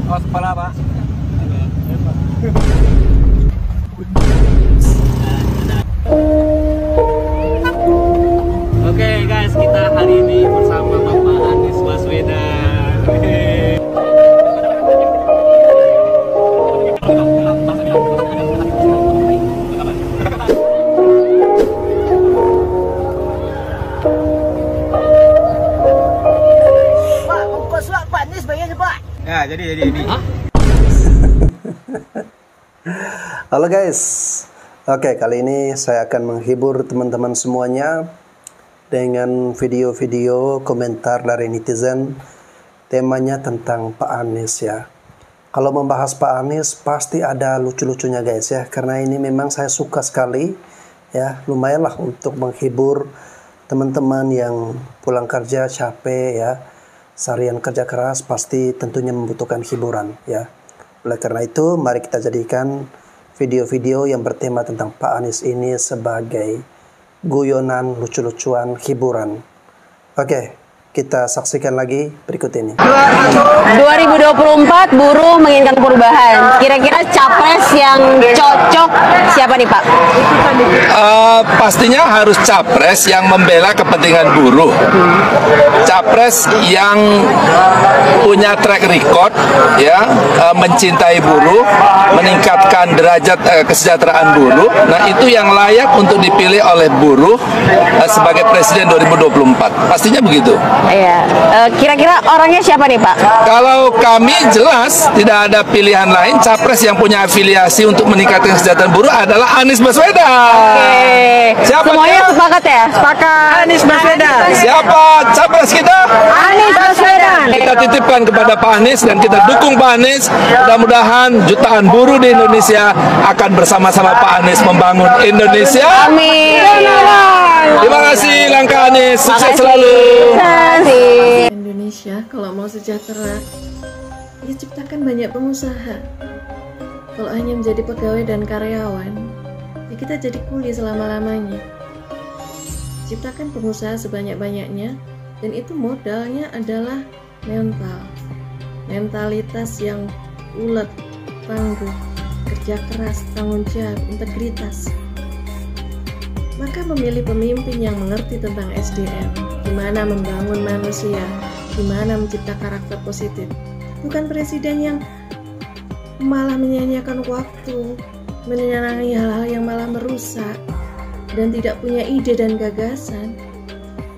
Oh, kepala Pak. Oke guys, kita hari ini bersama Bapak Anies Baswedan. Pak, ongkos Pak Anies bayar Pak. Ya, jadi ini. Halo guys, oke kali ini saya akan menghibur teman-teman semuanya dengan video-video komentar dari netizen. Temanya tentang Pak Anies ya. Kalau membahas Pak Anies pasti ada lucu-lucunya guys ya, karena ini memang saya suka sekali ya. Lumayanlah untuk menghibur teman-teman yang pulang kerja capek ya, seharian kerja keras pasti tentunya membutuhkan hiburan ya. Oleh karena itu mari kita jadikan video-video yang bertema tentang Pak Anies ini sebagai guyonan lucu-lucuan hiburan. Oke, kita saksikan lagi berikut ini. 2024 buruh menginginkan perubahan. Kira-kira capres yang cocok siapa nih Pak? Pastinya harus capres yang membela kepentingan buruh. Capres yang punya track record ya, mencintai buruh, meningkatkan derajat kesejahteraan buruh. Nah, itu yang layak untuk dipilih oleh buruh sebagai presiden 2024. Pastinya begitu. Iya. Kira-kira orangnya siapa nih Pak? Kalau kami jelas tidak ada pilihan lain. Capres yang punya afiliasi untuk meningkatkan kesejahteraan buruh adalah Anies Baswedan. Oke. Siapa Semuanya dia? sepakat ya? Sepakat. Anies Baswedan. Siapa capres kita? Anies Baswedan. Kita titipkan kepada Pak Anies dan kita dukung Pak Anies. Mudah-mudahan jutaan buruh di Indonesia akan bersama-sama Pak Anies membangun Indonesia. Amin. Terima kasih langkah Anies. Sukses selalu. Indonesia kalau mau sejahtera, ya ciptakan banyak pengusaha. Kalau hanya menjadi pegawai dan karyawan, ya kita jadi kuli selama-lamanya. Ciptakan pengusaha sebanyak-banyaknya, dan itu modalnya adalah mental. Mentalitas yang ulet, tangguh, kerja keras, tanggung jawab, integritas. Maka memilih pemimpin yang mengerti tentang SDM, gimana membangun manusia, gimana mencipta karakter positif. Bukan presiden yang malah menyanyiakan waktu, menyenangi hal-hal yang malah merusak, dan tidak punya ide dan gagasan.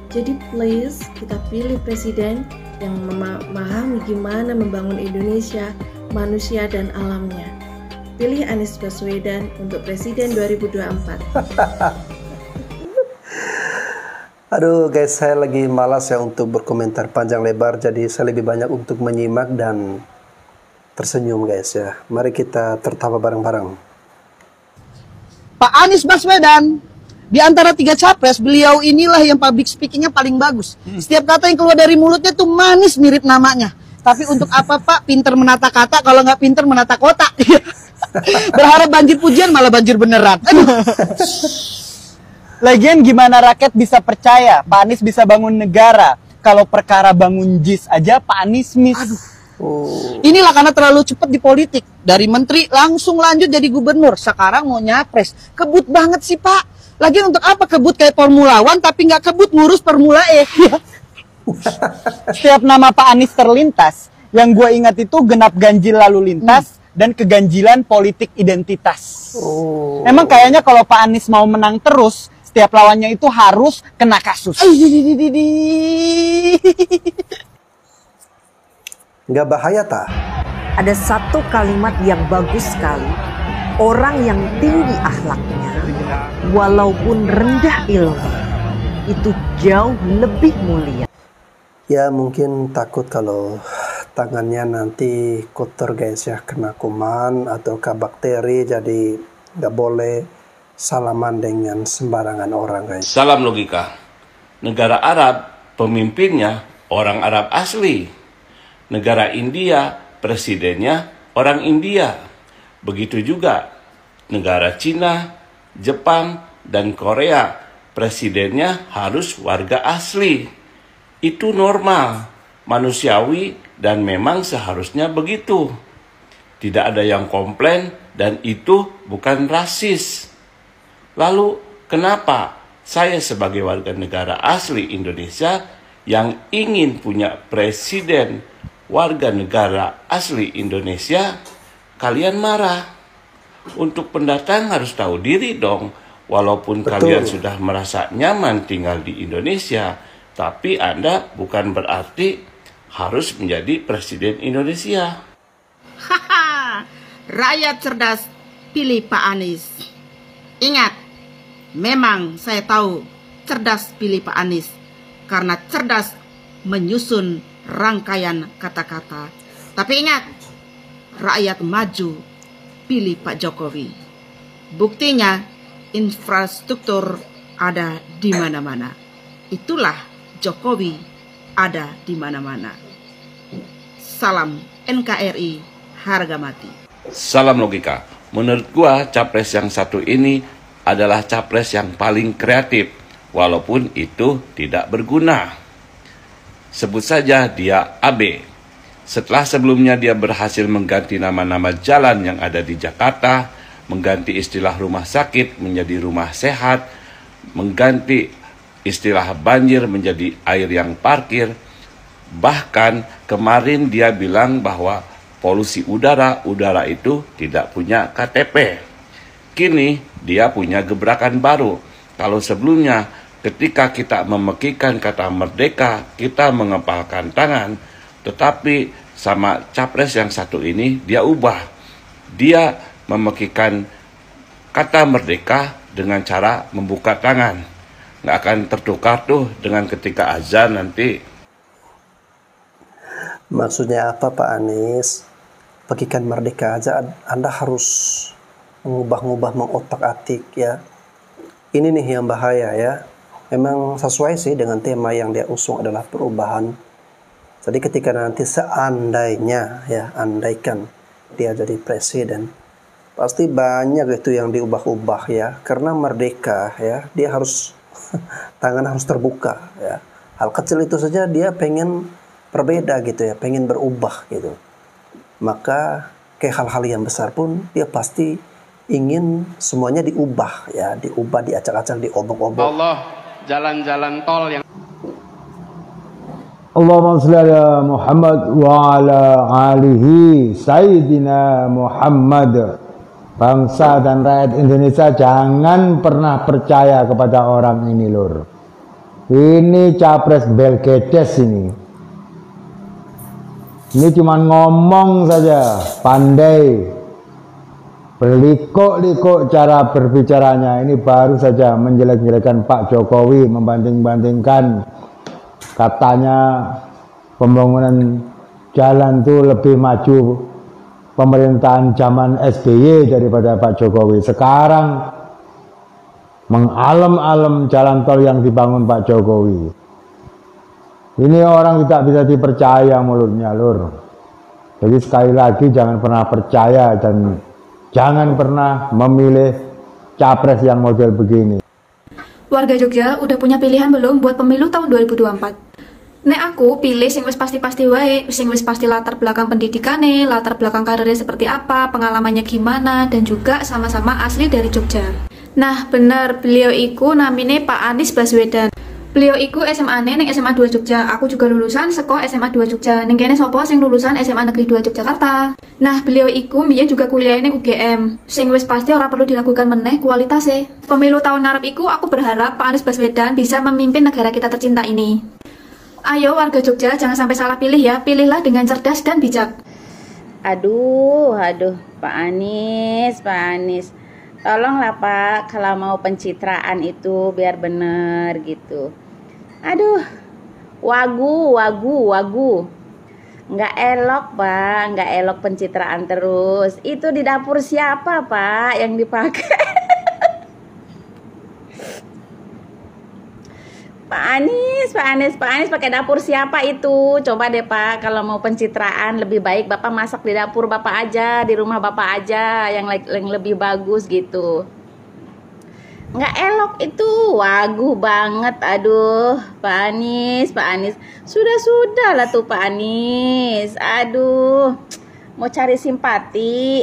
Jadi please, kita pilih presiden yang memahami gimana membangun Indonesia, manusia, dan alamnya. Pilih Anies Baswedan untuk presiden 2024. Aduh guys, saya lagi malas ya untuk berkomentar panjang lebar, jadi saya lebih banyak untuk menyimak dan tersenyum guys ya. Mari kita tertawa bareng-bareng. Pak Anies Baswedan, di antara 3 capres, beliau inilah yang public speakingnya paling bagus. Setiap kata yang keluar dari mulutnya tuh manis mirip namanya. Tapi untuk apa Pak pinter menata kata kalau nggak pinter menata kota? Berharap banjir pujian malah banjir beneran. Aduh. Lagian gimana rakyat bisa percaya Pak Anies bisa bangun negara kalau perkara bangun JIS aja Pak Anies miss. Aduh. Inilah karena terlalu cepat di politik. Dari menteri langsung lanjut jadi gubernur. Sekarang mau nyapres. Kebut banget sih Pak. Lagian untuk apa kebut kayak Formula One tapi nggak kebut ngurus Formula E? Setiap nama Pak Anies terlintas, yang gue ingat itu genap ganjil lalu lintas dan keganjilan politik identitas. Emang kayaknya kalau Pak Anies mau menang terus, setiap lawannya itu harus kena kasus. Nggak bahaya tak? Ada satu kalimat yang bagus sekali. Orang yang tinggi akhlaknya, walaupun rendah ilmu, itu jauh lebih mulia. Ya mungkin takut kalau tangannya nanti kotor guys ya, kena kuman atau bakteri, jadi nggak boleh salaman dengan sembarangan orang guys. Salam logika. Negara Arab, pemimpinnya orang Arab asli. Negara India, presidennya orang India. Begitu juga negara Cina, Jepang, dan Korea, presidennya harus warga asli. Itu normal, manusiawi, dan memang seharusnya begitu. Tidak ada yang komplain dan itu bukan rasis. Lalu kenapa saya sebagai warga negara asli Indonesia yang ingin punya presiden warga negara asli Indonesia, kalian marah? Untuk pendatang harus tahu diri dong. Walaupun kalian sudah merasa nyaman tinggal di Indonesia, tapi Anda bukan berarti harus menjadi presiden Indonesia. Haha, rakyat cerdas, pilih Pak Anies. Ingat, memang saya tahu cerdas pilih Pak Anies, karena cerdas menyusun rangkaian kata-kata. Tapi ingat, rakyat maju, pilih Pak Jokowi. Buktinya, infrastruktur ada di mana-mana. Itulah Jokowi ada di mana-mana. Salam NKRI, harga mati. Salam logika. Menurut gua, capres yang satu ini adalah capres yang paling kreatif, walaupun itu tidak berguna. Sebut saja dia AB. Setelah sebelumnya dia berhasil mengganti nama-nama jalan yang ada di Jakarta, mengganti istilah rumah sakit menjadi rumah sehat, mengganti istilah banjir menjadi air yang parkir. Bahkan kemarin dia bilang bahwa polusi udara itu tidak punya KTP. Kini dia punya gebrakan baru. Kalau sebelumnya ketika kita memekikan kata merdeka, kita mengepalkan tangan, tetapi sama capres yang satu ini dia ubah. Dia memekikan kata merdeka dengan cara membuka tangan. Nggak akan tertukar tuh dengan ketika azan nanti. Maksudnya apa Pak Anies? Pekikan merdeka aja Anda harus mengubah-ubah, mengotak-atik ya. Ini nih yang bahaya ya. Memang sesuai sih dengan tema yang dia usung adalah perubahan. Jadi ketika nanti seandainya ya, andaikan dia jadi presiden, pasti banyak itu yang diubah-ubah ya. Karena merdeka ya, dia harus tangan harus terbuka ya. Hal kecil itu saja dia pengen berbeda gitu ya, pengen berubah gitu. Maka kayak hal-hal yang besar pun dia pasti ingin semuanya diubah ya, diubah, diacak-acak, diobok-obok. Allah, jalan-jalan tol yang Allahumma shalli ala Muhammad wa ala alihi Sayyidina Muhammad. Bangsa dan rakyat Indonesia jangan pernah percaya kepada orang ini lur. Ini capres Belkedes ini. Ini cuma ngomong saja, pandai, berlikuk-likuk cara berbicaranya. Ini baru saja menjelek-jelekan Pak Jokowi, membanding-bandingkan katanya pembangunan jalan itu lebih maju pemerintahan zaman SBY daripada Pak Jokowi. Sekarang mengalem-alem jalan tol yang dibangun Pak Jokowi. Ini orang tidak bisa dipercaya mulutnya lur. Jadi sekali lagi jangan pernah percaya dan jangan pernah memilih capres yang model begini. Warga Jogja udah punya pilihan belum buat pemilu tahun 2024? Nek aku pilih sing wis pasti-pasti wae, sing wis pasti latar belakang pendidikannya, latar belakang karirnya seperti apa, pengalamannya gimana, dan juga sama-sama asli dari Jogja. Nah bener, beliau iku namine Pak Anies Baswedan. Beliau iku SMA-ne ning SMA 2 Jogja. Aku juga lulusan saka SMA 2 Jogja. Ning kene sapa sing lulusan SMA Negeri 2 Yogyakarta. Nah, beliau iku mbiyen juga kuliah ning UGM. Sing wis pasti ora perlu diragukan meneh kualitasnya. Pemilu tahun ngarep iku aku berharap Pak Anies Baswedan bisa memimpin negara kita tercinta ini. Ayo warga Jogja jangan sampai salah pilih ya. Pilihlah dengan cerdas dan bijak. Aduh, Pak Anies. Tolonglah Pak, kalau mau pencitraan itu biar bener gitu. Aduh, wagu. Nggak elok Pak, nggak elok pencitraan terus. Itu di dapur siapa Pak yang dipakai? Pak Anies pakai dapur siapa itu? Coba deh Pak, kalau mau pencitraan lebih baik Bapak masak di dapur Bapak aja, di rumah Bapak aja yang lebih bagus gitu. nggak elok itu, wagu banget. Aduh, Pak Anies, sudah lah tuh Pak Anies. Aduh, mau cari simpati.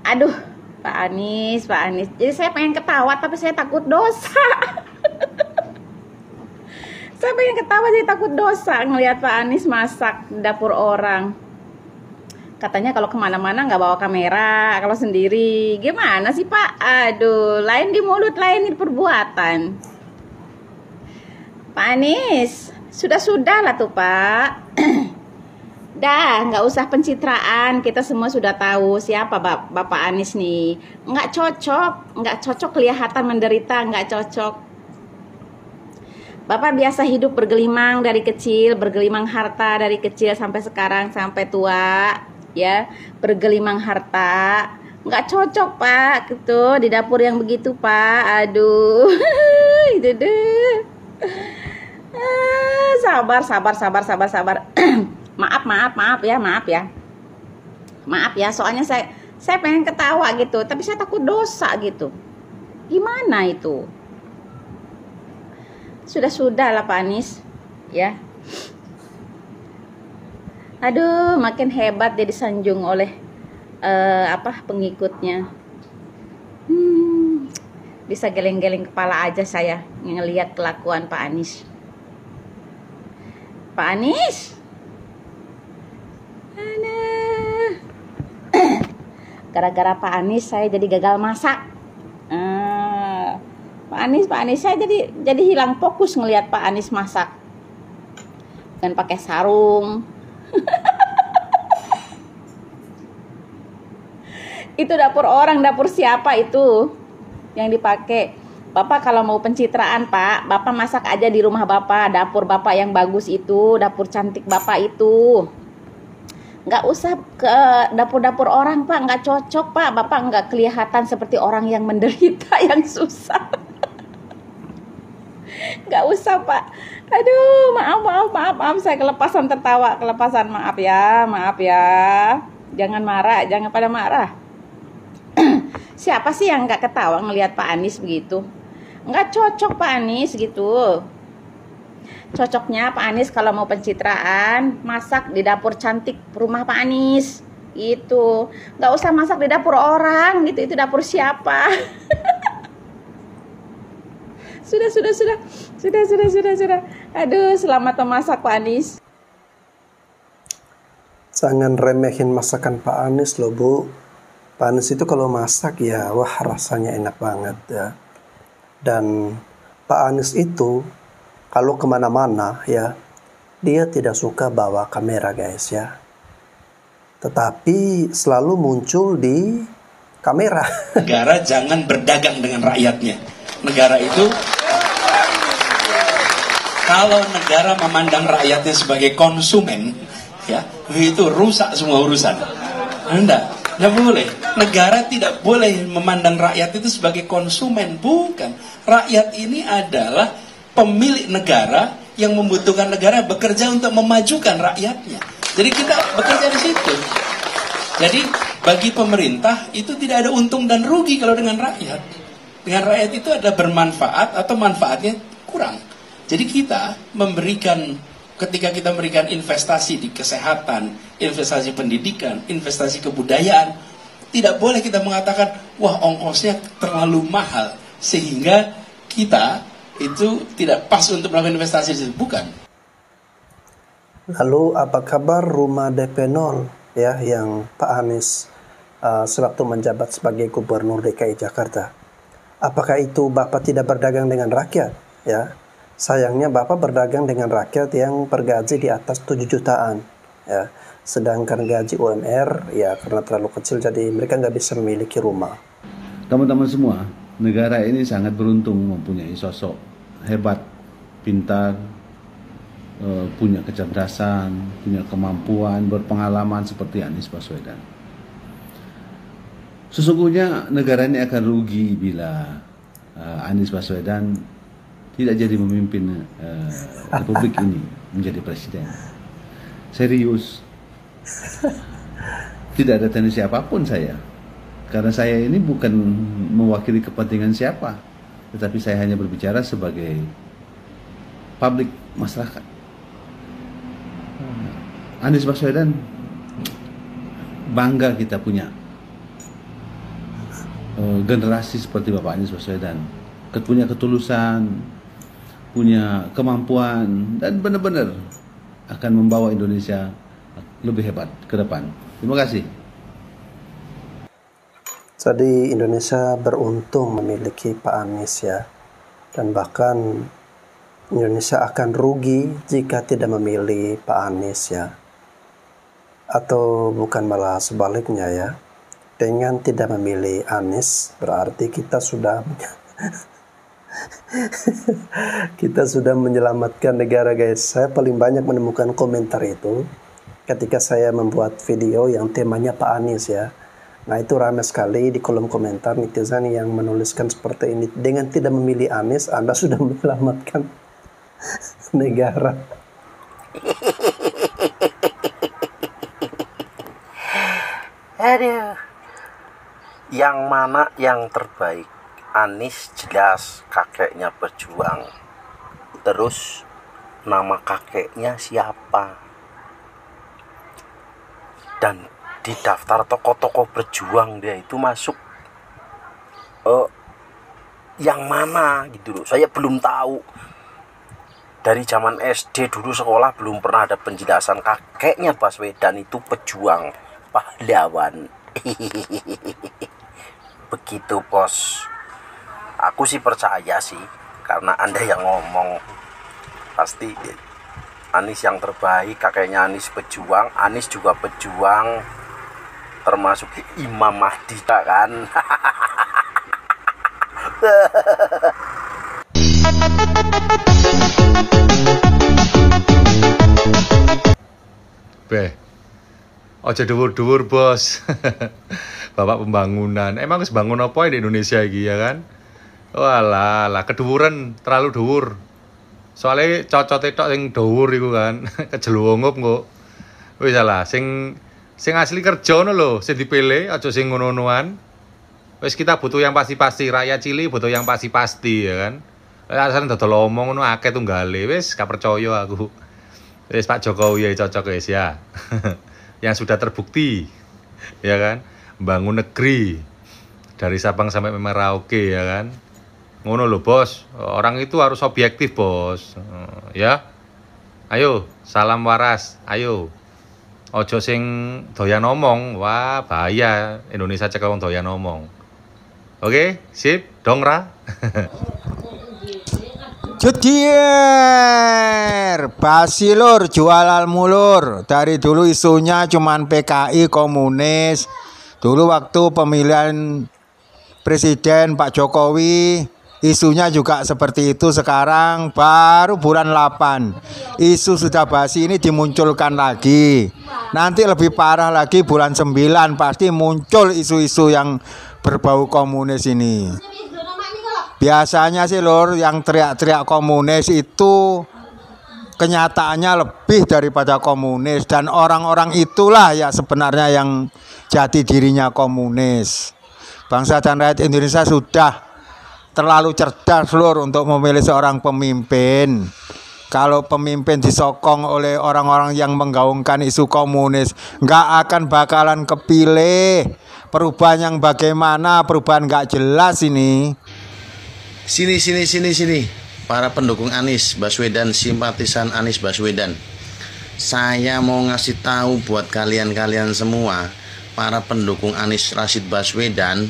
Aduh, Pak Anies. Jadi saya pengen ketawa tapi saya takut dosa. Saya pengen ketawa jadi takut dosa ngelihat Pak Anies masak di dapur orang. Katanya kalau kemana-mana nggak bawa kamera, kalau sendiri. Gimana sih Pak? Aduh, lain di mulut, lain di perbuatan. Pak Anies, sudah lah tuh Pak. Dah, nggak usah pencitraan. Kita semua sudah tahu siapa Bapak Anies nih. Nggak cocok kelihatan menderita, nggak cocok. Bapak biasa hidup bergelimang dari kecil, bergelimang harta dari kecil sampai sekarang, sampai tua. Ya, bergelimang harta, nggak cocok Pak gitu di dapur yang begitu Pak. Aduh, itu deh. Sabar. Maaf ya. Soalnya saya pengen ketawa gitu, tapi saya takut dosa gitu. Gimana itu? Sudah lah Pak Anies, ya. Aduh, makin hebat dia disanjung oleh pengikutnya. Bisa geleng-geleng kepala aja saya ngelihat kelakuan Pak Anies. Pak Anies, gara-gara Pak Anies saya jadi gagal masak. Pak Anies saya jadi hilang fokus ngelihat Pak Anies masak. Dan pakai sarung. Itu dapur orang, dapur siapa itu yang dipakai? Bapak kalau mau pencitraan Pak, Bapak masak aja di rumah Bapak, dapur Bapak yang bagus itu, dapur cantik Bapak itu. Nggak usah ke dapur-dapur orang Pak, nggak cocok Pak. Bapak nggak kelihatan seperti orang yang menderita, yang susah. Nggak usah Pak. Aduh, maaf, saya kelepasan tertawa, maaf ya. Jangan marah, jangan pada marah. Siapa sih yang nggak ketawa ngelihat Pak Anies begitu? Nggak cocok Pak Anies gitu. Cocoknya Pak Anies kalau mau pencitraan, masak di dapur cantik rumah Pak Anies. Itu, nggak usah masak di dapur orang gitu. Itu dapur siapa? Sudah. Aduh, selamat memasak Pak Anies. Jangan remehin masakan Pak Anies loh Bu. Pak Anies itu kalau masak ya, wah rasanya enak banget ya. Dan Pak Anies itu kalau kemana-mana ya, dia tidak suka bawa kamera guys ya. Tetapi selalu muncul di kamera. Negara jangan berdagang dengan rakyatnya. Negara itu, kalau negara memandang rakyatnya sebagai konsumen, ya itu rusak semua urusan. Nggak boleh. Negara tidak boleh memandang rakyat itu sebagai konsumen, bukan. Rakyat ini adalah pemilik negara yang membutuhkan negara bekerja untuk memajukan rakyatnya. Jadi kita bekerja di situ. Jadi bagi pemerintah itu tidak ada untung dan rugi kalau dengan rakyat. Dengan rakyat itu ada bermanfaat atau manfaatnya kurang. Jadi kita memberikan, ketika kita memberikan investasi di kesehatan, investasi pendidikan, investasi kebudayaan, tidak boleh kita mengatakan, wah ongkosnya terlalu mahal, sehingga kita itu tidak pas untuk melakukan investasi di situ. Bukan. Lalu apa kabar rumah DP 0 ya yang Pak Anies sewaktu menjabat sebagai Gubernur DKI Jakarta? Apakah itu Bapak tidak berdagang dengan rakyat? Ya, sayangnya Bapak berdagang dengan rakyat yang bergaji di atas 7 jutaan. Ya, sedangkan gaji UMR ya karena terlalu kecil jadi mereka nggak bisa memiliki rumah. Teman-teman semua, negara ini sangat beruntung mempunyai sosok hebat, pintar, punya kecerdasan, punya kemampuan, berpengalaman seperti Anies Baswedan. Sesungguhnya negara ini akan rugi bila Anies Baswedan tidak jadi memimpin Republik ini menjadi presiden. Serius. Tidak ada tendensi apapun saya. Karena saya ini bukan mewakili kepentingan siapa, tetapi saya hanya berbicara sebagai publik masyarakat. Anies Baswedan, bangga kita punya generasi seperti Bapak Anies Baswedan, punya ketulusan, punya kemampuan, dan benar-benar akan membawa Indonesia lebih hebat ke depan. Terima kasih. Jadi Indonesia beruntung memiliki Pak Anies ya, dan bahkan Indonesia akan rugi jika tidak memilih Pak Anies ya, atau bukan malah sebaliknya ya. Dengan tidak memilih Anies berarti kita sudah kita sudah menyelamatkan negara guys. Saya paling banyak menemukan komentar itu ketika saya membuat video yang temanya Pak Anies ya. Nah itu ramai sekali di kolom komentar netizen yang menuliskan seperti ini. Dengan tidak memilih Anies, Anda sudah menyelamatkan negara. Aduh. Yang mana yang terbaik? Anies jelas kakeknya berjuang. Terus nama kakeknya siapa? Dan di daftar tokoh-tokoh berjuang dia itu masuk yang mana gitu loh. Saya belum tahu. Dari zaman SD dulu sekolah belum pernah ada penjelasan kakeknya Baswedan itu pejuang, pahlawan. Begitu bos. Aku sih percaya sih, karena Anda yang ngomong. Pasti Anies yang terbaik, kakeknya Anies pejuang, Anies juga pejuang, termasuk Imam Mahdi kan. Beh, ojo dhuwur-dhuwur bos. Bapak pembangunan, emang wis bangun apa di Indonesia iki ya kan? Walah, kedhuwuran terlalu dhuwur. Soalnya cocote tok sing dhuwur iku kan, kejeluwungup kok. Wis salah, sing asli kerja ngono lho, sing dipilih aja sing ngono-ngonoan. Wis kita butuh yang pasti-pasti, rakyat cilik butuh yang pasti-pasti ya kan. Asal dodol omong ngono akeh tunggale, wis gak percaya aku. Wis Pak Jokowi ya cocok guys ya. Yang sudah terbukti ya kan, membangun negeri dari Sabang sampai Merauke ya kan. Ngono lho bos, orang itu harus objektif bos. Ya. Ayo, salam waras, ayo. Ojo sing doyan omong, wah bahaya Indonesia cek wong doyan omong. Oke, sip, dongra. Jedier, basilur, jualan mulur. Dari dulu isunya cuman PKI komunis. Dulu waktu pemilihan presiden Pak Jokowi, isunya juga seperti itu. Sekarang baru bulan 8 isu sudah basi ini dimunculkan lagi. Nanti lebih parah lagi bulan 9 pasti muncul isu-isu yang berbau komunis ini. Biasanya sih lor, yang teriak-teriak komunis itu kenyataannya lebih daripada komunis. Dan orang-orang itulah ya sebenarnya yang jati dirinya komunis. Bangsa dan rakyat Indonesia sudah terlalu cerdas lor untuk memilih seorang pemimpin. Kalau pemimpin disokong oleh orang-orang yang menggaungkan isu komunis, nggak akan bakalan kepilih. Perubahan yang bagaimana, perubahan nggak jelas ini. Sini, para pendukung Anies Baswedan, simpatisan Anies Baswedan. Saya mau ngasih tahu buat kalian semua, para pendukung Anies Rashid Baswedan.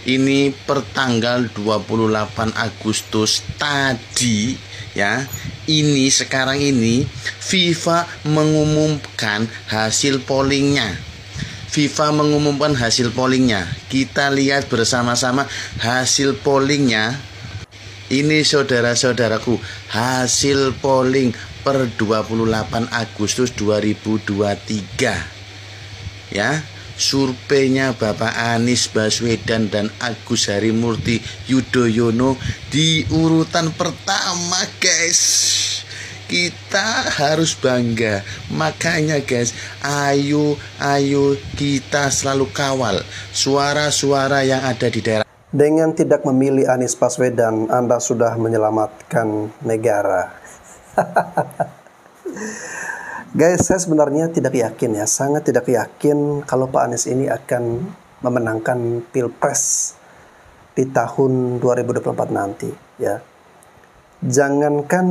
Ini pertanggal 28 Agustus tadi ya. Ini sekarang ini FIFA mengumumkan hasil pollingnya. Kita lihat bersama-sama hasil pollingnya. Ini saudara-saudaraku, hasil polling per 28 Agustus 2023. Ya, surveinya Bapak Anies Baswedan dan Agus Harimurti Yudhoyono di urutan pertama, guys. Kita harus bangga. Makanya guys, ayo kita selalu kawal suara-suara yang ada di daerah. Dengan tidak memilih Anies Baswedan, Anda sudah menyelamatkan negara. Guys, saya sebenarnya tidak yakin ya, sangat tidak yakin kalau Pak Anies ini akan memenangkan Pilpres di tahun 2024 nanti ya. Jangankan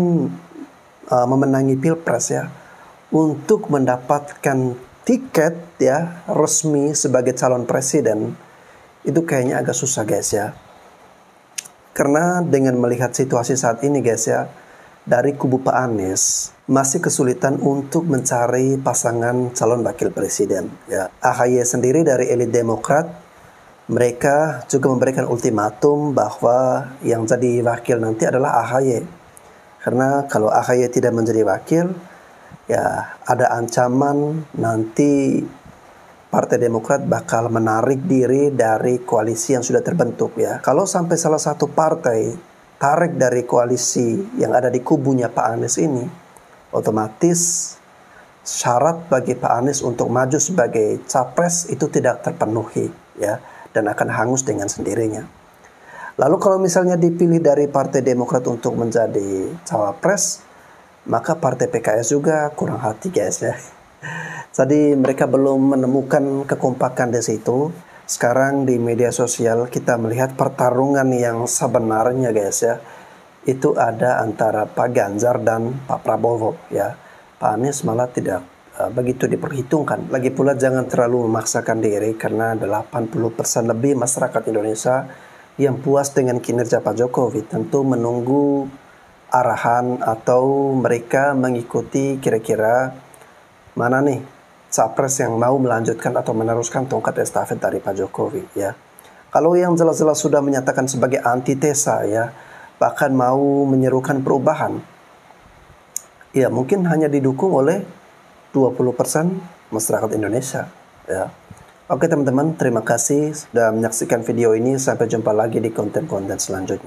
memenangi Pilpres ya, untuk mendapatkan tiket ya resmi sebagai calon presiden itu kayaknya agak susah guys ya. Karena dengan melihat situasi saat ini guys ya, dari kubu Pak Anies masih kesulitan untuk mencari pasangan calon wakil presiden ya. AHY sendiri dari elit Demokrat, mereka juga memberikan ultimatum bahwa yang jadi wakil nanti adalah AHY. Karena kalau AHY tidak menjadi wakil, ya ada ancaman nanti Partai Demokrat bakal menarik diri dari koalisi yang sudah terbentuk ya. Kalau sampai salah satu partai tarik dari koalisi yang ada di kubunya Pak Anies ini, otomatis syarat bagi Pak Anies untuk maju sebagai capres itu tidak terpenuhi ya, dan akan hangus dengan sendirinya. Lalu kalau misalnya dipilih dari Partai Demokrat untuk menjadi cawapres, maka Partai PKS juga kurang hati guys ya. Jadi mereka belum menemukan kekompakan di situ. Sekarang di media sosial kita melihat pertarungan yang sebenarnya guys ya, itu ada antara Pak Ganjar dan Pak Prabowo ya. Pak Anies malah tidak begitu diperhitungkan. Lagi pula jangan terlalu memaksakan diri, karena 80% lebih masyarakat Indonesia yang puas dengan kinerja Pak Jokowi tentu menunggu arahan atau mereka mengikuti kira-kira mana nih capres yang mau melanjutkan atau meneruskan tongkat estafet dari Pak Jokowi ya. Kalau yang jelas-jelas sudah menyatakan sebagai antitesa ya, bahkan mau menyerukan perubahan, ya mungkin hanya didukung oleh 20% masyarakat Indonesia ya. Oke teman-teman, terima kasih sudah menyaksikan video ini. Sampai jumpa lagi di konten-konten selanjutnya.